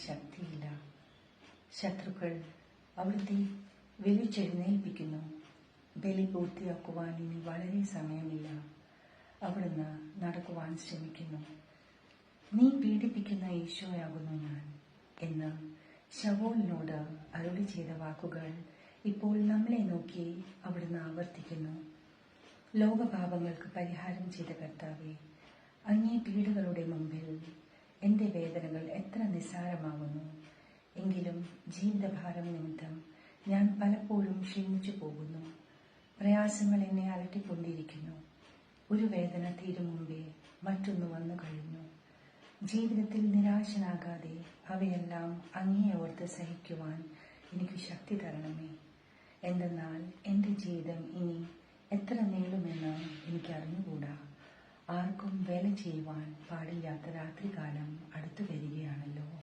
ശക്തിയില്ല. ശത്രുക്കൾ അവിടുത്തെ വിളിച്ചെഴുന്നേൽപ്പിക്കുന്നു. ബലി പൂർത്തിയാക്കുവാൻ ഇനി വളരെ സമയമില്ല. അവിടുന്ന് നടക്കുവാൻ ശ്രമിക്കുന്നു. നീ പീഡിപ്പിക്കുന്ന ഈശോയാകുന്നു ഞാൻ എന്ന് ശവൂലിനോട് അരുളി ചെയ്ത വാക്കുകൾ ഇപ്പോൾ നമ്മളെ നോക്കി അവിടുന്ന് ആവർത്തിക്കുന്നു. ലോകപാപങ്ങൾക്ക് പരിഹാരം ചെയ്ത കർത്താവേ, അങ്ങേ പീഡകളുടെ മുമ്പിൽ എൻ്റെ വേദനകൾ എത്ര നിസ്സാരമാകുന്നു. എങ്കിലും ജീവിതഭാരം നിമിത്തം ഞാൻ പലപ്പോഴും ക്ഷീണിച്ചു പോകുന്നു. പ്രയാസങ്ങൾ എന്നെ അലട്ടിക്കൊണ്ടിരിക്കുന്നു. ഒരു വേദന തീരും മുമ്പേ മറ്റൊന്ന് വന്നു കഴിഞ്ഞു. ജീവിതത്തിൽ നിരാശനാകാതെ അവയെല്ലാം അങ്ങേ ഓർത്ത് സഹിക്കുവാൻ എനിക്ക് ശക്തി തരണമേ. എന്തെന്നാൽ എൻ്റെ ജീവിതം ഇനി എത്ര നീളുമെന്ന് എനിക്ക് അറിഞ്ഞുകൂടാ. ആർക്കും വേല ചെയ്യുവാൻ പാടില്ലാത്ത രാത്രികാലം അടുത്തു വരികയാണല്ലോ.